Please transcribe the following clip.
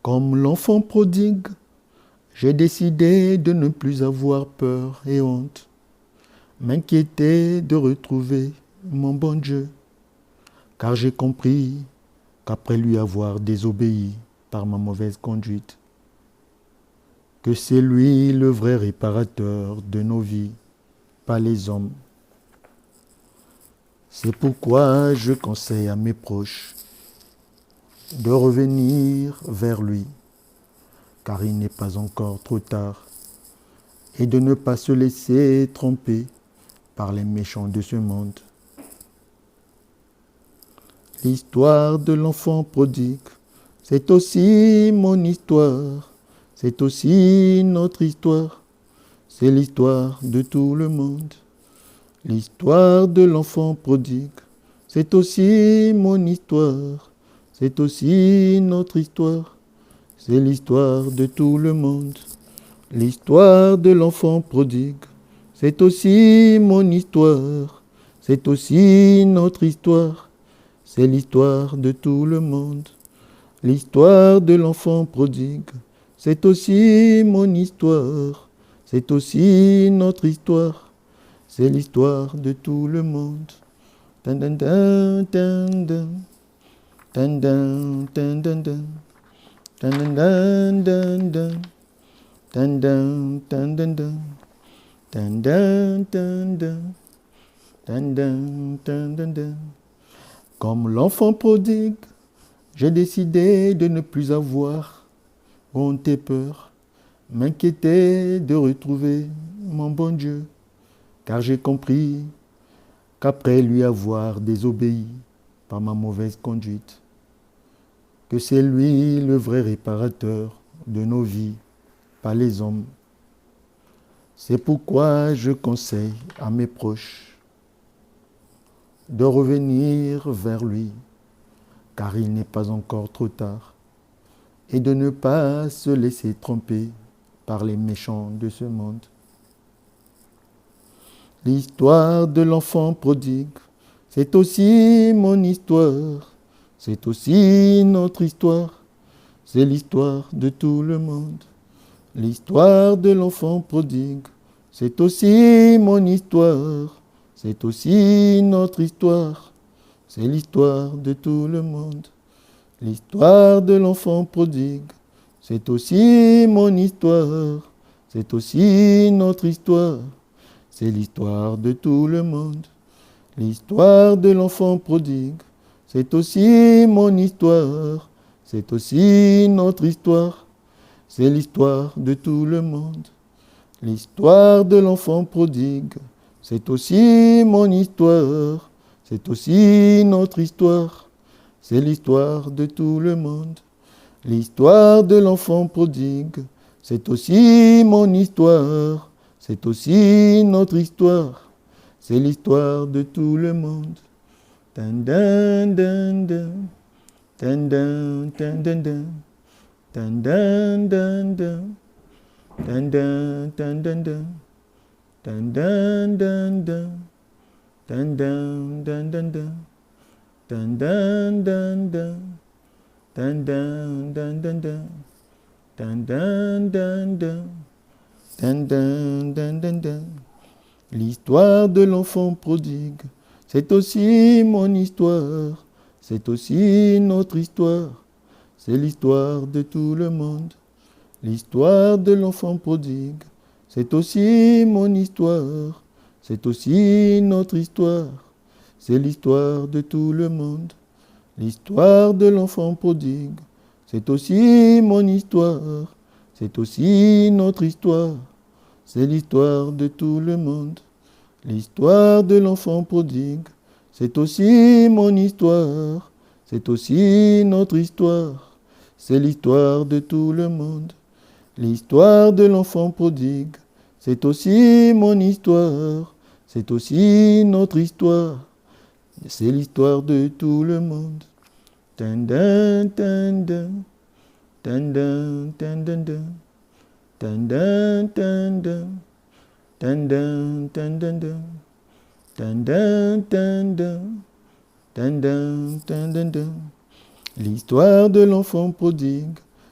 Comme l'enfant prodigue, j'ai décidé de ne plus avoir peur et honte, m'inquiéter de retrouver mon bon Dieu, car j'ai compris qu'après lui avoir désobéi par ma mauvaise conduite, que c'est lui le vrai réparateur de nos vies, pas les hommes. C'est pourquoi je conseille à mes proches de revenir vers lui, car il n'est pas encore trop tard, et de ne pas se laisser tromper par les méchants de ce monde. L'histoire de l'enfant prodigue, c'est aussi mon histoire, c'est aussi notre histoire, c'est l'histoire de tout le monde. L'histoire de l'enfant prodigue, c'est aussi mon histoire, c'est aussi notre histoire, c'est l'histoire de tout le monde. L'histoire de l'enfant prodigue, c'est aussi mon histoire, c'est aussi notre histoire, c'est l'histoire de tout le monde. L'histoire de l'enfant prodigue, c'est aussi mon histoire, c'est aussi notre histoire, c'est l'histoire de tout le monde. Dun, dun, dun, dun, dun. Dun, dun, dun, dun, dun. Dun, dun, dun, dun. Dun, dun, dun, dun, dun. Dun, dun, dun, dun. Dun, dun, dun, dun, dun. Comme l'enfant prodigue, j'ai décidé de ne plus avoir honte et peur, m'inquiéter de retrouver mon bon Dieu, car j'ai compris qu'après lui avoir désobéi par ma mauvaise conduite, que c'est lui le vrai réparateur de nos vies, pas les hommes. C'est pourquoi je conseille à mes proches de revenir vers lui, car il n'est pas encore trop tard, et de ne pas se laisser tromper par les méchants de ce monde. L'histoire de l'enfant prodigue, c'est aussi mon histoire, c'est aussi notre histoire, c'est l'histoire de tout le monde. L'histoire de l'enfant prodigue, c'est aussi mon histoire, c'est aussi notre histoire, c'est l'histoire de tout le monde. L'histoire de l'enfant prodigue, c'est aussi mon histoire, c'est aussi notre histoire, c'est l'histoire de tout le monde. L'histoire de l'enfant prodigue, c'est aussi mon histoire, c'est aussi notre histoire, c'est l'histoire de tout le monde. L'histoire de l'enfant prodigue, c'est aussi mon histoire, c'est aussi notre histoire, c'est l'histoire de tout le monde. L'histoire de l'enfant prodigue, c'est aussi mon histoire, c'est aussi notre histoire, c'est l'histoire de tout le monde. Dun, dun, dun, dun. Dun, dun, dun, dun, dun. Dun, dun, dun, dun. Dun, dun, dun, dun, dun. Dun, dun, dun, dun. Dun, dun, dun, dun, dun. Dun, dun, dun, dun. Dun, dun, dun, dun, dun. Dun, dun, dun, dun. Dun, dun, dun, dun, dun. L'histoire de l'enfant prodigue, c'est aussi mon histoire, c'est aussi notre histoire, c'est l'histoire de tout le monde. L'histoire de l'enfant prodigue, c'est aussi mon histoire, c'est aussi notre histoire, c'est l'histoire de tout le monde. L'histoire de l'enfant prodigue, c'est aussi mon histoire, c'est aussi notre histoire, c'est l'histoire de tout le monde. L'histoire de l'enfant prodigue, c'est aussi mon histoire, c'est aussi notre histoire, c'est l'histoire de tout le monde. L'histoire de l'enfant prodigue, c'est aussi mon histoire, c'est aussi notre histoire, c'est l'histoire de tout le monde. Dun, dun, dun, dun. Dun, dun, dun, dun, dun. Dun, dun, dun, dun. Dun, dun, dun, dun, dun. Dun, dun, dun, dun. Dun, dun, dun, dun, dun. L'histoire de l'enfant prodigue,